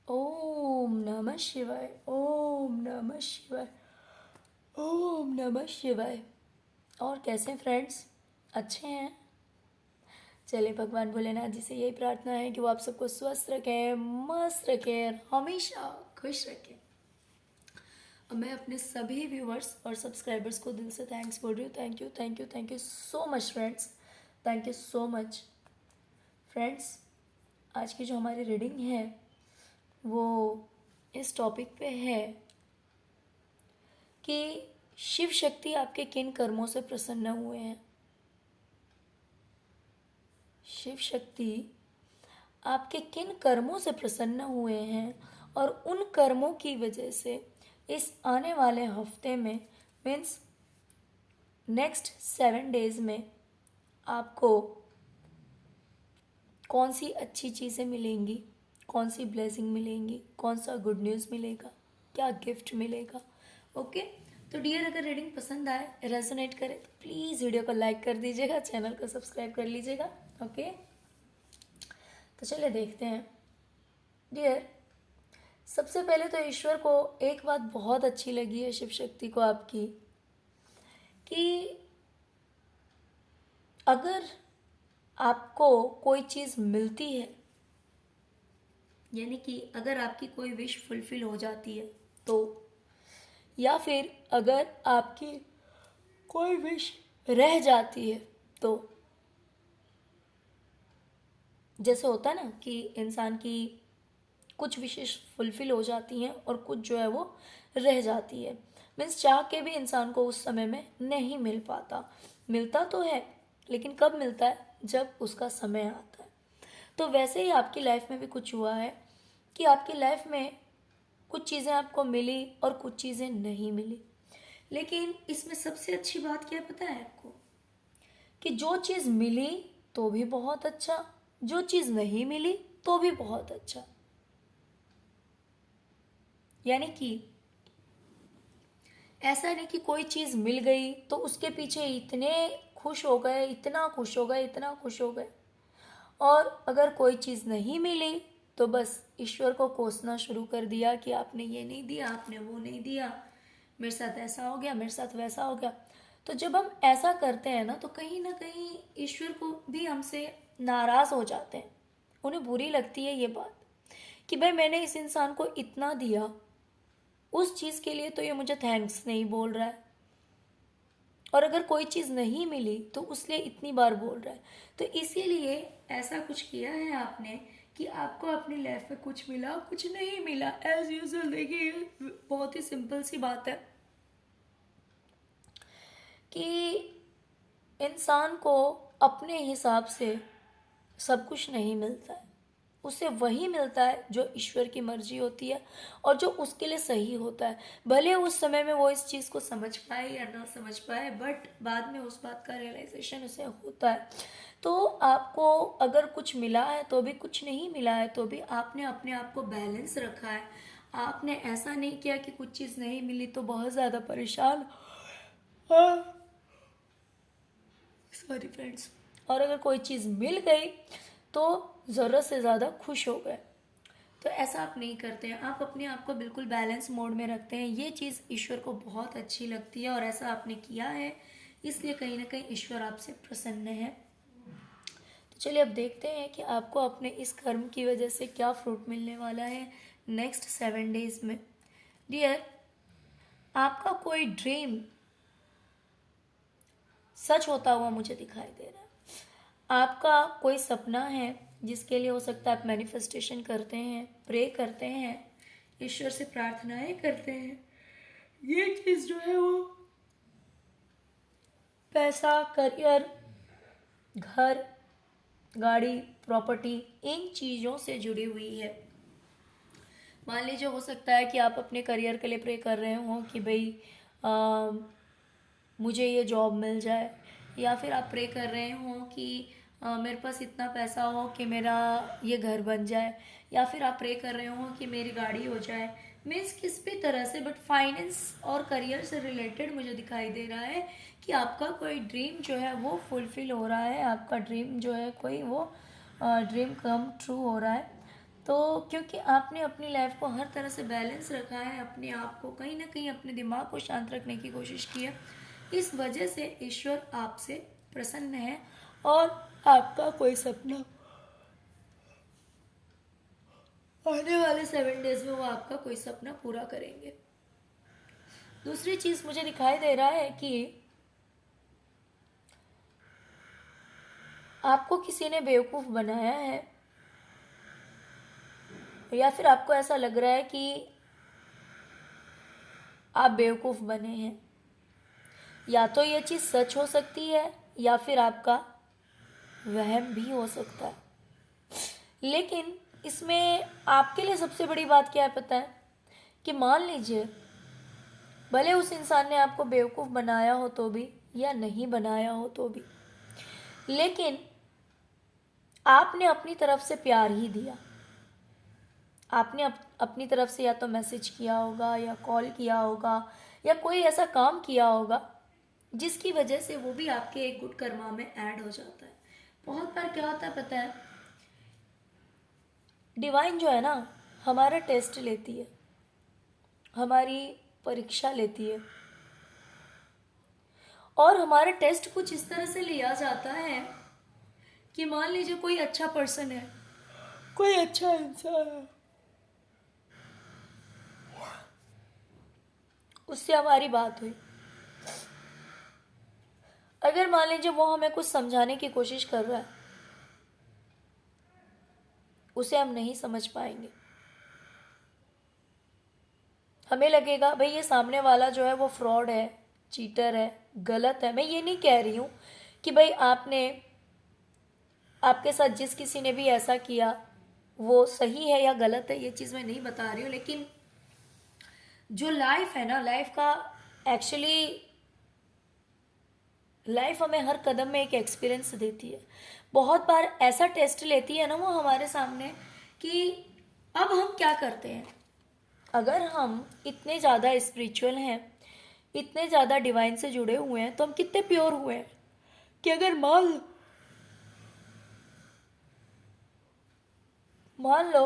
ओम नमः शिवाय। ओम नमः शिवाय। ओम नमः शिवाय। और कैसे हैं फ्रेंड्स? अच्छे हैं? चलिए, भगवान भोलेनाथ जी से यही प्रार्थना है कि वो आप सबको स्वस्थ रखें, मस्त रखें और हमेशा खुश रखें। और मैं अपने सभी व्यूवर्स और सब्सक्राइबर्स को दिल से थैंक्स बोल रही हूँ। Thank you, thank you, thank you so much friends. Thank you so much friends. आज की जो हमारी रीडिंग है वो इस टॉपिक पे है कि शिव शक्ति आपके किन कर्मों से प्रसन्न हुए हैं। शिव शक्ति आपके किन कर्मों से प्रसन्न हुए हैं और उन कर्मों की वजह से इस आने वाले हफ्ते में, मीन्स नेक्स्ट 7 डेज में, आपको कौन सी अच्छी चीज़ें मिलेंगी, कौन सी ब्लेसिंग मिलेंगी, कौन सा गुड न्यूज़ मिलेगा, क्या गिफ्ट मिलेगा। ओके, तो डियर, अगर रीडिंग पसंद आए, रेजोनेट करे तो प्लीज़ वीडियो को लाइक कर दीजिएगा, चैनल को सब्सक्राइब कर लीजिएगा। ओके, तो चलिए देखते हैं। डियर, सबसे पहले तो ईश्वर को एक बात बहुत अच्छी लगी है शिव शक्ति को आपकी, कि अगर आपको कोई चीज़ मिलती है, यानी कि अगर आपकी कोई विश फुलफिल हो जाती है तो, या फिर अगर आपकी कोई विश रह जाती है तो, जैसे होता है ना कि इंसान की कुछ विशेष फुलफिल हो जाती हैं और कुछ जो है वो रह जाती है। मीन्स चाह के भी इंसान को उस समय में नहीं मिल पाता। मिलता तो है, लेकिन कब मिलता है? जब उसका समय आता है। तो वैसे ही आपकी लाइफ में भी कुछ हुआ है कि आपकी लाइफ में कुछ चीज़ें आपको मिली और कुछ चीज़ें नहीं मिली। लेकिन इसमें सबसे अच्छी बात क्या पता है आपको? कि जो चीज़ मिली तो भी बहुत अच्छा, जो चीज़ नहीं मिली तो भी बहुत अच्छा। यानी कि ऐसा नहीं कि कोई चीज़ मिल गई तो उसके पीछे इतने खुश हो गए, इतना खुश हो गए, इतना खुश हो गए, और अगर कोई चीज़ नहीं मिली तो बस ईश्वर को कोसना शुरू कर दिया कि आपने ये नहीं दिया, आपने वो नहीं दिया, मेरे साथ ऐसा हो गया, मेरे साथ वैसा हो गया। तो जब हम ऐसा करते हैं ना कहीं ईश्वर को भी हमसे नाराज़ हो जाते हैं। उन्हें बुरी लगती है ये बात कि भाई मैंने इस इंसान को इतना दिया, उस चीज़ के लिए तो ये मुझे थैंक्स नहीं बोल रहा है, और अगर कोई चीज़ नहीं मिली तो उसलिए इतनी बार बोल रहा है। तो इसीलिए ऐसा कुछ किया है आपने कि आपको अपनी लाइफ में कुछ मिला, कुछ नहीं मिला। एज यूजल, देखिए बहुत ही सिंपल सी बात है कि इंसान को अपने हिसाब से सब कुछ नहीं मिलता है। उसे वही मिलता है जो ईश्वर की मर्जी होती है और जो उसके लिए सही होता है। भले उस समय में वो इस चीज़ को समझ पाए या ना समझ पाए, बट बाद में उस बात का रियलाइजेशन उसे होता है। तो आपको अगर कुछ मिला है तो भी, कुछ नहीं मिला है तो भी, आपने अपने आप को बैलेंस रखा है। आपने ऐसा नहीं किया कि कुछ चीज़ नहीं मिली तो बहुत ज़्यादा परेशान, सॉरी फ्रेंड्स, और अगर कोई चीज़ मिल गई तो ज़रूरत से ज़्यादा खुश हो गए। तो ऐसा आप नहीं करते हैं, आप अपने आप को बिल्कुल बैलेंस मोड में रखते हैं। ये चीज़ ईश्वर को बहुत अच्छी लगती है और ऐसा आपने किया है, इसलिए कहीं ना कहीं ईश्वर आपसे प्रसन्न है। तो चलिए अब देखते हैं कि आपको अपने इस कर्म की वजह से क्या फ्रूट मिलने वाला है नेक्स्ट 7 डेज में। डियर, आपका कोई ड्रीम सच होता हुआ मुझे दिखाई दे रहा है। आपका कोई सपना है जिसके लिए हो सकता है आप मैनिफेस्टेशन करते हैं, प्रे करते हैं, ईश्वर से प्रार्थनाएं करते हैं। ये चीज़ जो है वो पैसा, करियर, घर, गाड़ी, प्रॉपर्टी, इन चीज़ों से जुड़ी हुई है। मान लीजिए हो सकता है कि आप अपने करियर के लिए प्रे कर रहे हो कि भाई आ, मुझे ये जॉब मिल जाए, या फिर आप प्रे कर रहे हो कि मेरे पास इतना पैसा हो कि मेरा ये घर बन जाए, या फिर आप प्रे कर रहे हो कि मेरी गाड़ी हो जाए। मीन्स किस भी तरह से, बट फाइनेंस और करियर से रिलेटेड मुझे दिखाई दे रहा है कि आपका कोई ड्रीम जो है वो फुलफिल हो रहा है, आपका ड्रीम जो है कोई वो ड्रीम कम ट्रू हो रहा है। तो क्योंकि आपने अपनी लाइफ को हर तरह से बैलेंस रखा है, अपने आप को कहीं ना कहीं अपने दिमाग को शांत रखने की कोशिश की है, इस वजह से ईश्वर आपसे प्रसन्न है और आपका कोई सपना आने वाले 7 डेज में वो आपका कोई सपना पूरा करेंगे। दूसरी चीज मुझे दिखाई दे रहा है कि आपको किसी ने बेवकूफ बनाया है, या फिर आपको ऐसा लग रहा है कि आप बेवकूफ बने हैं। या तो ये चीज सच हो सकती है या फिर आपका वहम भी हो सकता है। लेकिन इसमें आपके लिए सबसे बड़ी बात क्या है पता है, कि मान लीजिए भले उस इंसान ने आपको बेवकूफ बनाया हो तो भी या नहीं बनाया हो तो भी, लेकिन आपने अपनी तरफ से प्यार ही दिया। आपने अपनी तरफ से या तो मैसेज किया होगा या कॉल किया होगा या कोई ऐसा काम किया होगा जिसकी वजह से वो भी आपके एक गुड कर्मा में ऐड हो जाता है। बहुत बार क्या होता है पता है, डिवाइन जो है ना हमारा टेस्ट लेती है, हमारी परीक्षा लेती है, और हमारा टेस्ट कुछ इस तरह से लिया जाता है कि मान लीजिए कोई अच्छा पर्सन है, कोई अच्छा इंसान है, उससे हमारी बात हुई, अगर मान लीजिए वो हमें कुछ समझाने की कोशिश कर रहा है, उसे हम नहीं समझ पाएंगे। हमें लगेगा भाई ये सामने वाला जो है वो फ्रॉड है, चीटर है, गलत है। मैं ये नहीं कह रही हूँ कि भाई आपके साथ जिस किसी ने भी ऐसा किया वो सही है या गलत है, ये चीज़ मैं नहीं बता रही हूँ। लेकिन जो लाइफ है ना, लाइफ का एक्चुअली लाइफ हमें हर कदम में एक एक्सपीरियंस देती है। बहुत बार ऐसा टेस्ट लेती है ना वो हमारे सामने कि अब हम क्या करते हैं। अगर हम इतने ज़्यादा स्पिरिचुअल हैं, इतने ज़्यादा डिवाइन से जुड़े हुए हैं, तो हम कितने प्योर हुए हैं कि अगर मान लो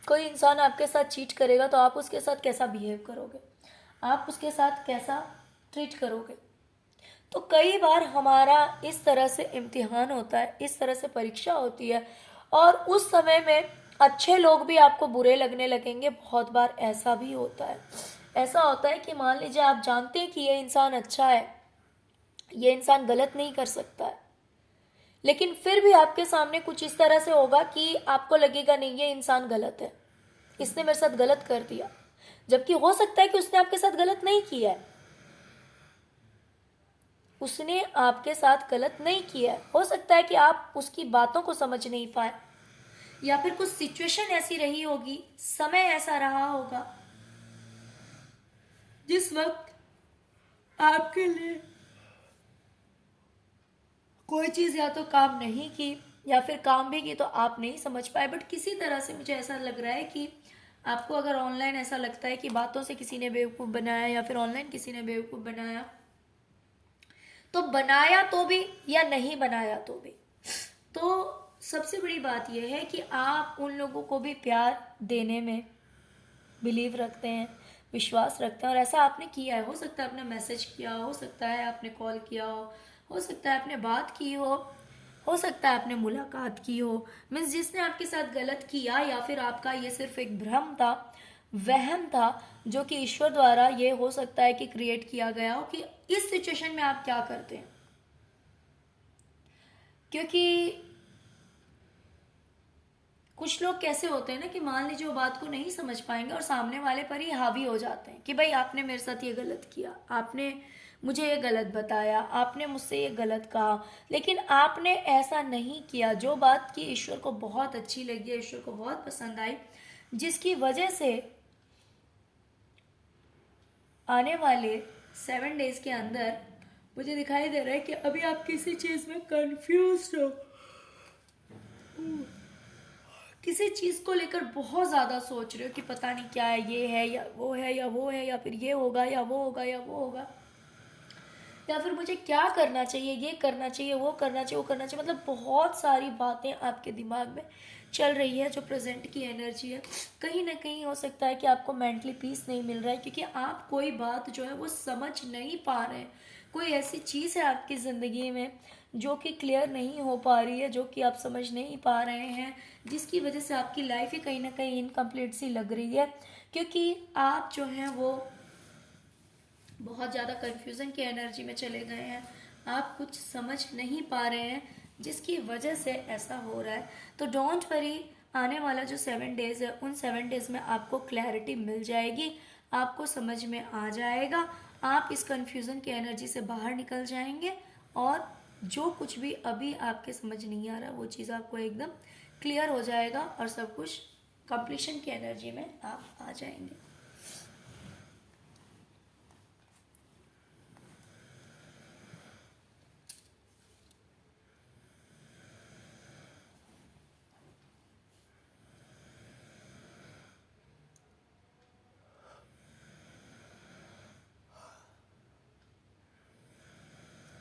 कोई इंसान आपके साथ चीट करेगा तो आप उसके साथ कैसा बिहेव करोगे, आप उसके साथ कैसा ट्रीट करोगे। तो कई बार हमारा इस तरह से इम्तिहान होता है, इस तरह से परीक्षा होती है, और उस समय में अच्छे लोग भी आपको बुरे लगने लगेंगे। बहुत बार ऐसा भी होता है, ऐसा होता है कि मान लीजिए आप जानते हैं कि ये इंसान अच्छा है, ये इंसान गलत नहीं कर सकता है, लेकिन फिर भी आपके सामने कुछ इस तरह से होगा कि आपको लगेगा नहीं ये इंसान गलत है, इसने मेरे साथ गलत कर दिया। जबकि हो सकता है कि उसने आपके साथ गलत नहीं किया है, उसने आपके साथ गलत नहीं किया है। हो सकता है कि आप उसकी बातों को समझ नहीं पाए, या फिर कुछ सिचुएशन ऐसी रही होगी, समय ऐसा रहा होगा जिस वक्त आपके लिए कोई चीज़ या तो काम नहीं की, या फिर काम भी की तो आप नहीं समझ पाए। बट किसी तरह से मुझे ऐसा लग रहा है कि आपको अगर ऑनलाइन ऐसा लगता है कि बातों से किसी ने बेवकूफ़ बनाया या फिर ऑनलाइन किसी ने बेवकूफ़ बनाया, तो बनाया तो भी या नहीं बनाया तो भी, तो सबसे बड़ी बात यह है कि आप उन लोगों को भी प्यार देने में बिलीव रखते हैं, विश्वास रखते हैं, और ऐसा आपने किया है। हो सकता है आपने मैसेज किया, हो सकता है आपने कॉल किया हो सकता है आपने बात की हो सकता है आपने मुलाकात की हो। मीन्स जिसने आपके साथ गलत किया, या फिर आपका ये सिर्फ एक भ्रम था, वहम था, जो कि ईश्वर द्वारा ये हो सकता है कि क्रिएट किया गया हो कि इस सिचुएशन में आप क्या करते हैं। क्योंकि कुछ लोग कैसे होते हैं ना कि मान लीजिए वो बात को नहीं समझ पाएंगे और सामने वाले पर ही हावी हो जाते हैं कि भाई आपने मेरे साथ ये गलत किया, आपने मुझे ये गलत बताया, आपने मुझसे ये गलत कहा, लेकिन आपने ऐसा नहीं किया। जो बात की ईश्वर को बहुत अच्छी लगी, ईश्वर को बहुत पसंद आई, जिसकी वजह से आने वाले 7 डेज के अंदर मुझे दिखाई दे रहा है कि अभी आप किसी चीज़ में कंफ्यूज हो, किसी चीज़ को लेकर बहुत ज़्यादा सोच रहे हो कि पता नहीं क्या है, ये है या वो है या वो है, या फिर ये होगा या वो होगा या वो होगा, या फिर मुझे क्या करना चाहिए, ये करना चाहिए, वो करना चाहिए, वो करना चाहिए। मतलब बहुत सारी बातें आपके दिमाग में चल रही है, जो प्रेजेंट की एनर्जी है, कहीं ना कहीं हो सकता है कि आपको मेंटली पीस नहीं मिल रहा है, क्योंकि आप कोई बात जो है वो समझ नहीं पा रहे हैं। कोई ऐसी चीज़ है आपकी ज़िंदगी में जो कि क्लियर नहीं हो पा रही है, जो कि आप समझ नहीं पा रहे हैं, जिसकी वजह से आपकी लाइफ ही कहीं ना कहीं इनकम्प्लीट सी लग रही है, क्योंकि आप जो हैं वो बहुत ज़्यादा कन्फ्यूज़न की एनर्जी में चले गए हैं। आप कुछ समझ नहीं पा रहे हैं, जिसकी वजह से ऐसा हो रहा है। तो डोंट वरी, आने वाला जो 7 डेज़ है, उन 7 डेज़ में आपको क्लैरिटी मिल जाएगी, आपको समझ में आ जाएगा, आप इस कन्फ्यूज़न की एनर्जी से बाहर निकल जाएंगे, और जो कुछ भी अभी आपके समझ नहीं आ रहा वो चीज़ आपको एकदम क्लियर हो जाएगा, और सब कुछ कंप्लीशन की एनर्जी में आप आ जाएंगे।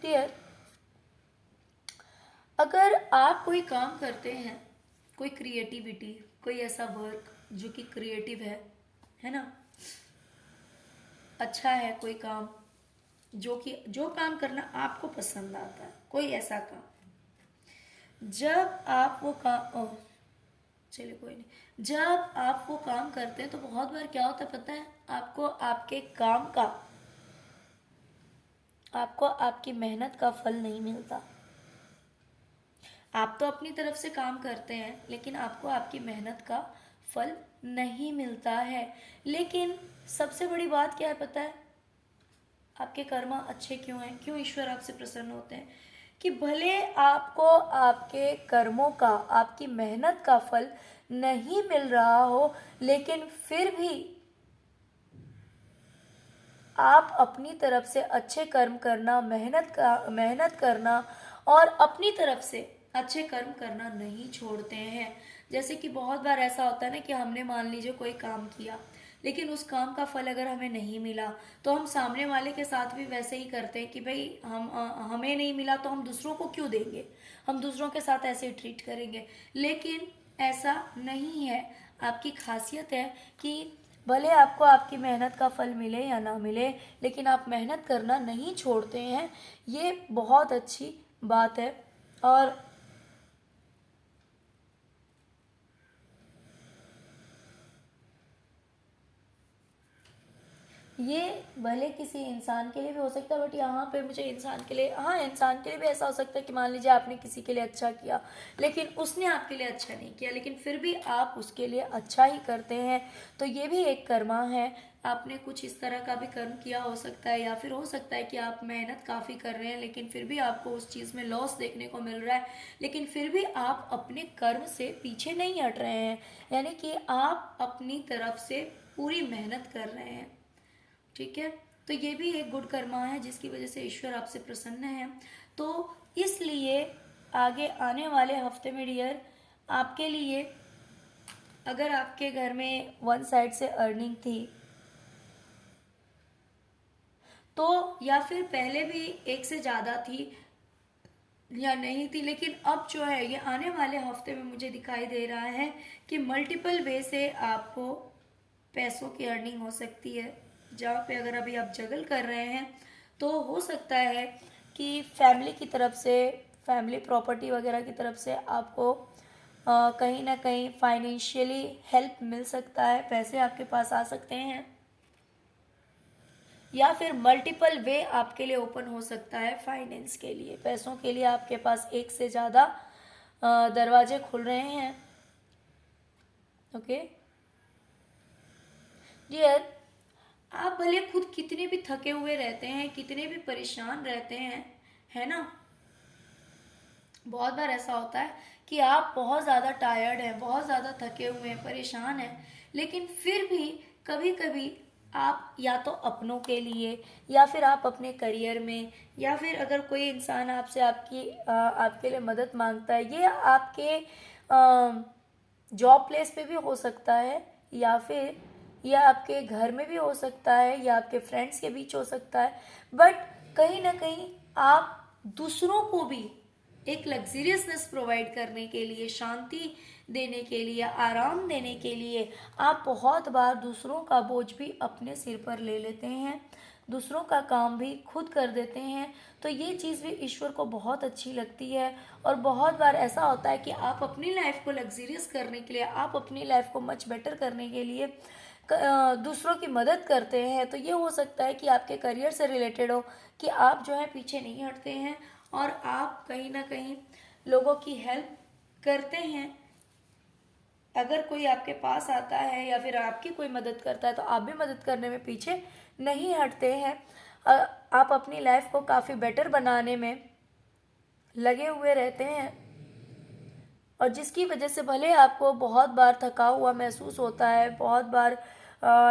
डियर, अगर आप कोई काम करते हैं, कोई क्रिएटिविटी, कोई ऐसा वर्क जो कि क्रिएटिव है ना, अच्छा है, कोई काम जो कि जो काम करना आपको पसंद आता है, कोई ऐसा काम, जब आप वो काम, ओह चलिए कोई नहीं, जब आप वो काम करते हैं तो बहुत बार क्या होता है पता है आपको? आपके काम का, आपको आपकी मेहनत का फल नहीं मिलता। आप तो अपनी तरफ से काम करते हैं, लेकिन आपको आपकी मेहनत का फल नहीं मिलता है। लेकिन सबसे बड़ी बात क्या है पता है? आपके कर्म अच्छे क्यों हैं, क्यों ईश्वर आपसे प्रसन्न होते हैं? कि भले आपको आपके कर्मों का, आपकी मेहनत का फल नहीं मिल रहा हो, लेकिन फिर भी आप अपनी तरफ से अच्छे कर्म करना, मेहनत करना, और अपनी तरफ से अच्छे कर्म करना नहीं छोड़ते हैं। जैसे कि बहुत बार ऐसा होता है ना कि हमने मान लीजिए कोई काम किया, लेकिन उस काम का फल अगर हमें नहीं मिला, तो हम सामने वाले के साथ भी वैसे ही करते हैं कि भाई हमें नहीं मिला तो हम दूसरों को क्यों देंगे, हम दूसरों के साथ ऐसे ही ट्रीट करेंगे। लेकिन ऐसा नहीं है। आपकी खासियत है कि भले आपको आपकी मेहनत का फल मिले या ना मिले, लेकिन आप मेहनत करना नहीं छोड़ते हैं, ये बहुत अच्छी बात है। और ये भले किसी इंसान के लिए भी हो सकता है, बट यहाँ पे मुझे इंसान के लिए, हाँ इंसान के लिए भी ऐसा हो सकता है कि मान लीजिए आपने किसी के लिए अच्छा किया, लेकिन उसने आपके लिए अच्छा नहीं किया, लेकिन फिर भी आप उसके लिए अच्छा ही करते हैं, तो ये भी एक कर्मा है। आपने कुछ इस तरह का भी कर्म किया हो सकता है, या फिर हो सकता है कि आप मेहनत काफ़ी कर रहे हैं, लेकिन फिर भी आपको उस चीज़ में लॉस देखने को मिल रहा है, लेकिन फिर भी आप अपने कर्म से पीछे नहीं हट रहे हैं, यानी कि आप अपनी तरफ से पूरी मेहनत कर रहे हैं। ठीक है, तो ये भी एक गुड कर्मा है, जिसकी वजह से ईश्वर आपसे प्रसन्न है। तो इसलिए आगे आने वाले हफ्ते में डियर, आपके लिए, अगर आपके घर में वन साइड से अर्निंग थी, तो या फिर पहले भी एक से ज़्यादा थी या नहीं थी, लेकिन अब जो है ये आने वाले हफ्ते में मुझे दिखाई दे रहा है कि मल्टीपल वे से आपको पैसों की अर्निंग हो सकती है। जहाँ पे अगर अभी आप जगल कर रहे हैं, तो हो सकता है कि फैमिली की तरफ से, फैमिली प्रॉपर्टी वगैरह की तरफ से आपको कहीं ना कहीं फाइनेंशियली हेल्प मिल सकता है, पैसे आपके पास आ सकते हैं, या फिर मल्टीपल वे आपके लिए ओपन हो सकता है फाइनेंस के लिए, पैसों के लिए आपके पास एक से ज़्यादा दरवाजे खुल रहे हैं। ओके डियर, आप भले खुद कितने भी थके हुए रहते हैं, कितने भी परेशान रहते हैं, है ना, बहुत बार ऐसा होता है कि आप बहुत ज़्यादा टायर्ड हैं, बहुत ज़्यादा थके हुए हैं, परेशान हैं, लेकिन फिर भी कभी कभी आप या तो अपनों के लिए, या फिर आप अपने करियर में, या फिर अगर कोई इंसान आपसे आपके लिए मदद मांगता है, ये आपके जॉब प्लेस पे भी हो सकता है, या फिर यह आपके घर में भी हो सकता है, या आपके फ्रेंड्स के बीच हो सकता है, बट कहीं ना कहीं आप दूसरों को भी एक लग्जरियसनेस प्रोवाइड करने के लिए, शांति देने के लिए, आराम देने के लिए आप बहुत बार दूसरों का बोझ भी अपने सिर पर ले लेते हैं, दूसरों का काम भी खुद कर देते हैं। तो ये चीज़ भी ईश्वर को बहुत अच्छी लगती है। और बहुत बार ऐसा होता है कि आप अपनी लाइफ को लग्जरियस करने के लिए, आप अपनी लाइफ को मच बेटर करने के लिए दूसरों की मदद करते हैं। तो ये हो सकता है कि आपके करियर से रिलेटेड हो, कि आप जो है पीछे नहीं हटते हैं और आप कहीं ना कहीं लोगों की हेल्प करते हैं। अगर कोई आपके पास आता है या फिर आपकी कोई मदद करता है तो आप भी मदद करने में पीछे नहीं हटते हैं। आप अपनी लाइफ को काफ़ी बेटर बनाने में लगे हुए रहते हैं, और जिसकी वजह से भले आपको बहुत बार थका हुआ महसूस होता है, बहुत बार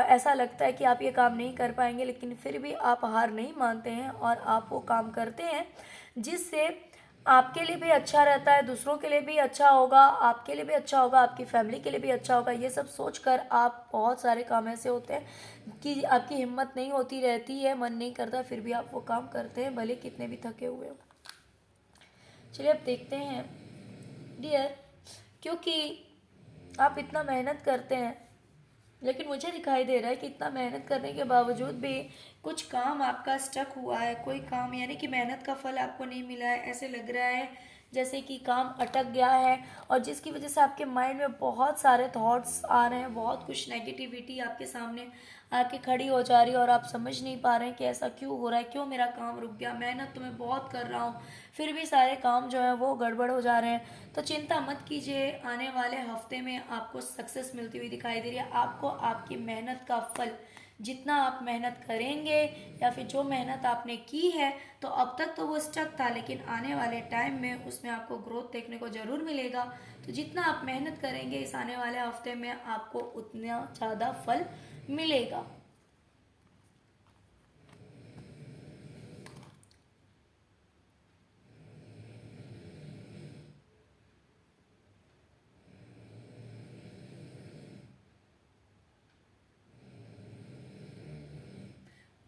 ऐसा लगता है कि आप ये काम नहीं कर पाएंगे, लेकिन फिर भी आप हार नहीं मानते हैं और आप वो काम करते हैं, जिससे आपके लिए भी अच्छा रहता है, दूसरों के लिए भी अच्छा होगा, आपके लिए भी अच्छा होगा, आपकी फैमिली के लिए भी अच्छा होगा। ये सब सोचकर आप बहुत सारे काम ऐसे होते हैं कि आपकी हिम्मत नहीं होती रहती है, मन नहीं करता, फिर भी आप वो काम करते हैं भले कितने भी थके हुए हो। चलिए अब देखते हैं डियर, क्योंकि आप इतना मेहनत करते हैं, लेकिन मुझे दिखाई दे रहा है कि इतना मेहनत करने के बावजूद भी कुछ काम आपका स्टक हुआ है, कोई काम यानी कि मेहनत का फल आपको नहीं मिला है। ऐसे लग रहा है जैसे कि काम अटक गया है, और जिसकी वजह से आपके माइंड में बहुत सारे थॉट्स आ रहे हैं, बहुत कुछ नेगेटिविटी आपके सामने आके खड़ी हो जा रही है, और आप समझ नहीं पा रहे हैं कि ऐसा क्यों हो रहा है, क्यों मेरा काम रुक गया। मेहनत तो मैं बहुत कर रहा हूँ, फिर भी सारे काम जो है वो गड़बड़ हो जा रहे हैं। तो चिंता मत कीजिए, आने वाले हफ्ते में आपको सक्सेस मिलती हुई दिखाई दे रही है। आपको आपकी मेहनत का फल, जितना आप मेहनत करेंगे या फिर जो मेहनत आपने की है, तो अब तक तो वो स्टक था, लेकिन आने वाले टाइम में उसमें आपको ग्रोथ देखने को ज़रूर मिलेगा। तो जितना आप मेहनत करेंगे इस आने वाले हफ्ते में, आपको उतना ज़्यादा फल मिलेगा।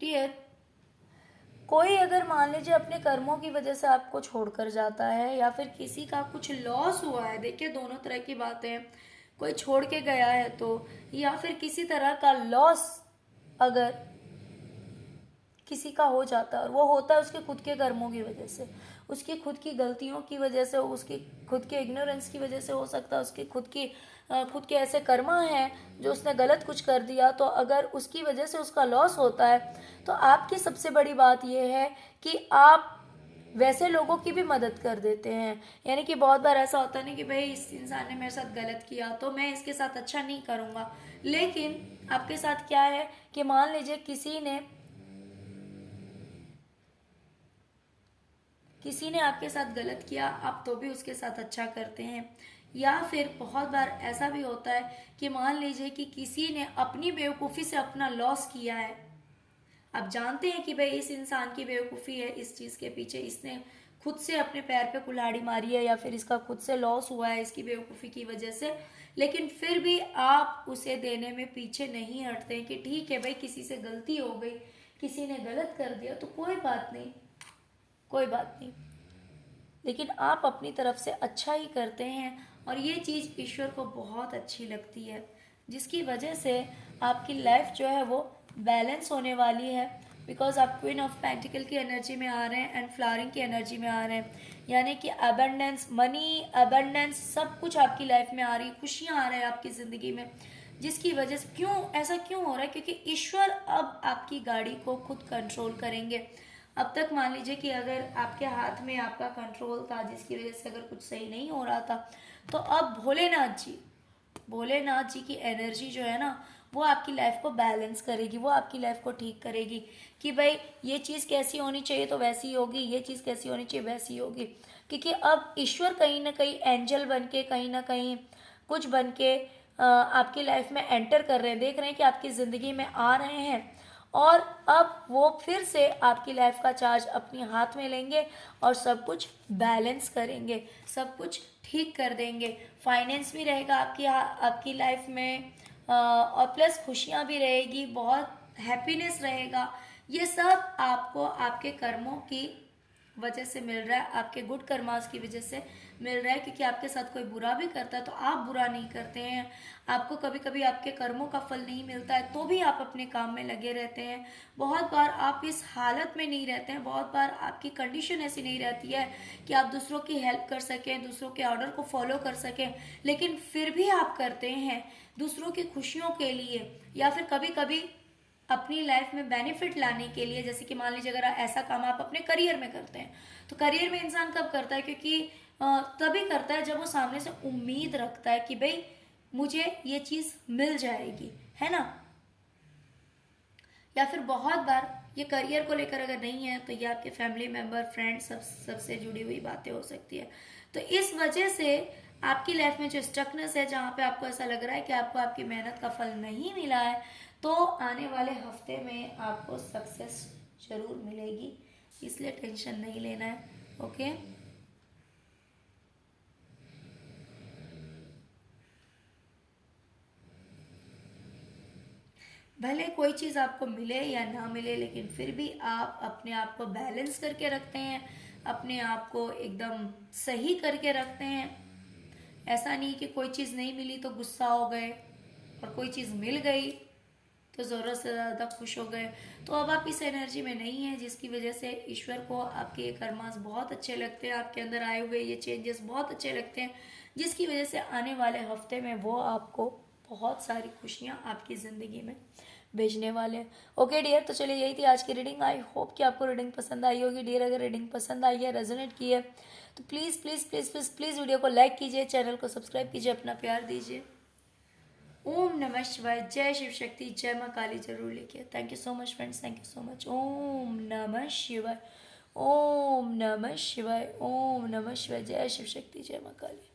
डियर, कोई अगर मान लीजिए अपने कर्मों की वजह से आपको छोड़कर जाता है, या फिर किसी का कुछ लॉस हुआ है, देखिए दोनों तरह की बातें हैं, कोई छोड़ के गया है तो, या फिर किसी तरह का लॉस अगर किसी का हो जाता है, और वो होता है उसके खुद के कर्मों की वजह से, उसकी खुद की गलतियों की वजह से, उसकी खुद के इग्नोरेंस की वजह से हो सकता है, उसकी खुद के ऐसे कर्मा हैं जो उसने गलत कुछ कर दिया, तो अगर उसकी वजह से उसका लॉस होता है, तो आपकी सबसे बड़ी बात यह है कि आप वैसे लोगों की भी मदद कर देते हैं। यानी कि बहुत बार ऐसा होता नहीं कि भाई इस इंसान ने मेरे साथ गलत किया तो मैं इसके साथ अच्छा नहीं करूँगा, लेकिन आपके साथ क्या है कि मान लीजिए किसी ने आपके साथ गलत किया, आप तो भी उसके साथ अच्छा करते हैं। या फिर बहुत बार ऐसा भी होता है कि मान लीजिए कि किसी ने अपनी बेवकूफ़ी से अपना लॉस किया है, आप जानते हैं कि भाई इस इंसान की बेवकूफ़ी है, इस चीज़ के पीछे इसने खुद से अपने पैर पे कुल्हाड़ी मारी है, या फिर इसका खुद से लॉस हुआ है इसकी बेवकूफ़ी की वजह से, लेकिन फिर भी आप उसे देने में पीछे नहीं हटते हैं कि ठीक है भाई किसी से गलती हो गई, किसी ने गलत कर दिया तो कोई बात नहीं, कोई बात नहीं, लेकिन आप अपनी तरफ से अच्छा ही करते हैं, और ये चीज़ ईश्वर को बहुत अच्छी लगती है, जिसकी वजह से आपकी लाइफ जो है वो बैलेंस होने वाली है। बिकॉज आप क्वीन ऑफ पेंटिकल की एनर्जी में आ रहे हैं एंड फ्लावरिंग की एनर्जी में आ रहे हैं, यानी कि अबंडेंस, मनी अबंडेंस सब कुछ आपकी लाइफ में आ रही, खुशियाँ आ रही है आपकी ज़िंदगी में, जिसकी वजह से ऐसा क्यों हो रहा है, क्योंकि ईश्वर अब आपकी गाड़ी को खुद कंट्रोल करेंगे। अब तक मान लीजिए कि अगर आपके हाथ में आपका कंट्रोल था, जिसकी वजह से अगर कुछ सही नहीं हो रहा था, तो अब भोलेनाथ जी की एनर्जी जो है ना, वो आपकी लाइफ को बैलेंस करेगी, वो आपकी लाइफ को ठीक करेगी कि भाई ये चीज़ कैसी होनी चाहिए तो वैसी होगी, ये चीज़ कैसी होनी चाहिए वैसी होगी। क्योंकि अब ईश्वर कहीं ना कहीं एंजल बन के, कहीं ना कहीं कुछ बन के आपकी लाइफ में एंटर कर रहे हैं, देख रहे हैं कि आपकी ज़िंदगी में आ रहे हैं, और अब वो फिर से आपकी लाइफ का चार्ज अपने हाथ में लेंगे और सब कुछ बैलेंस करेंगे, सब कुछ ठीक कर देंगे। फाइनेंस भी रहेगा आपकी लाइफ में, और प्लस खुशियाँ भी रहेगी, बहुत हैप्पीनेस रहेगा। ये सब आपको आपके कर्मों की वजह से मिल रहा है, आपके गुड कर्मास की वजह से मिल रहा है, क्योंकि आपके साथ कोई बुरा भी करता है तो आप बुरा नहीं करते हैं। आपको कभी कभी आपके कर्मों का फल नहीं मिलता है तो भी आप अपने काम में लगे रहते हैं। बहुत बार आप इस हालत में नहीं रहते हैं, बहुत बार आपकी कंडीशन ऐसी नहीं रहती है कि आप दूसरों की हेल्प कर सकें, दूसरों के ऑर्डर को फॉलो कर सकें, लेकिन फिर भी आप करते हैं दूसरों की खुशियों के लिए, या फिर कभी कभी अपनी लाइफ में बेनिफिट लाने के लिए। जैसे कि मान लीजिए अगर ऐसा काम आप अपने करियर में करते हैं, तो करियर में इंसान कब करता है, क्योंकि तभी करता है जब वो सामने से उम्मीद रखता है कि भाई मुझे ये चीज़ मिल जाएगी, है ना। या फिर बहुत बार ये करियर को लेकर अगर नहीं है तो ये आपके फैमिली मेम्बर, फ्रेंड, सबसे जुड़ी हुई बातें हो सकती है। तो इस वजह से आपकी लाइफ में जो स्टकनेस है, जहाँ पे आपको ऐसा लग रहा है कि आपको आपकी मेहनत का फल नहीं मिला है, तो आने वाले हफ्ते में आपको सक्सेस जरूर मिलेगी, इसलिए टेंशन नहीं लेना है। ओके, भले कोई चीज़ आपको मिले या ना मिले, लेकिन फिर भी आप अपने आप को बैलेंस करके रखते हैं, अपने आप को एकदम सही करके रखते हैं। ऐसा नहीं कि कोई चीज़ नहीं मिली तो गुस्सा हो गए, और कोई चीज़ मिल गई तो ज़रूरत से ज़्यादा खुश हो गए। तो अब आप इस एनर्जी में नहीं हैं, जिसकी वजह से ईश्वर को आपके ये कर्मास बहुत अच्छे लगते हैं, आपके अंदर आए हुए ये चेंजेस बहुत अच्छे लगते हैं, जिसकी वजह से आने वाले हफ्ते में वो आपको बहुत सारी खुशियाँ आपकी ज़िंदगी में भेजने वाले हैं। ओके डियर, तो चलिए यही थी आज की रीडिंग। आई होप कि आपको रीडिंग पसंद आई होगी डियर। अगर रीडिंग पसंद आई है, रेजोनेट की है, तो please please please please please video को लाइक कीजिए, चैनल को सब्सक्राइब कीजिए, अपना प्यार दीजिए। ओम नमः शिवाय, जय शिव शक्ति, जय माँ काली जरूर लिखिए। Thank you so much friends, thank you so much. Om नमः शिवाय, ओम नमः शिवाय, ओम नमः शिवाय, जय शिव शक्ति, जय माँ काली।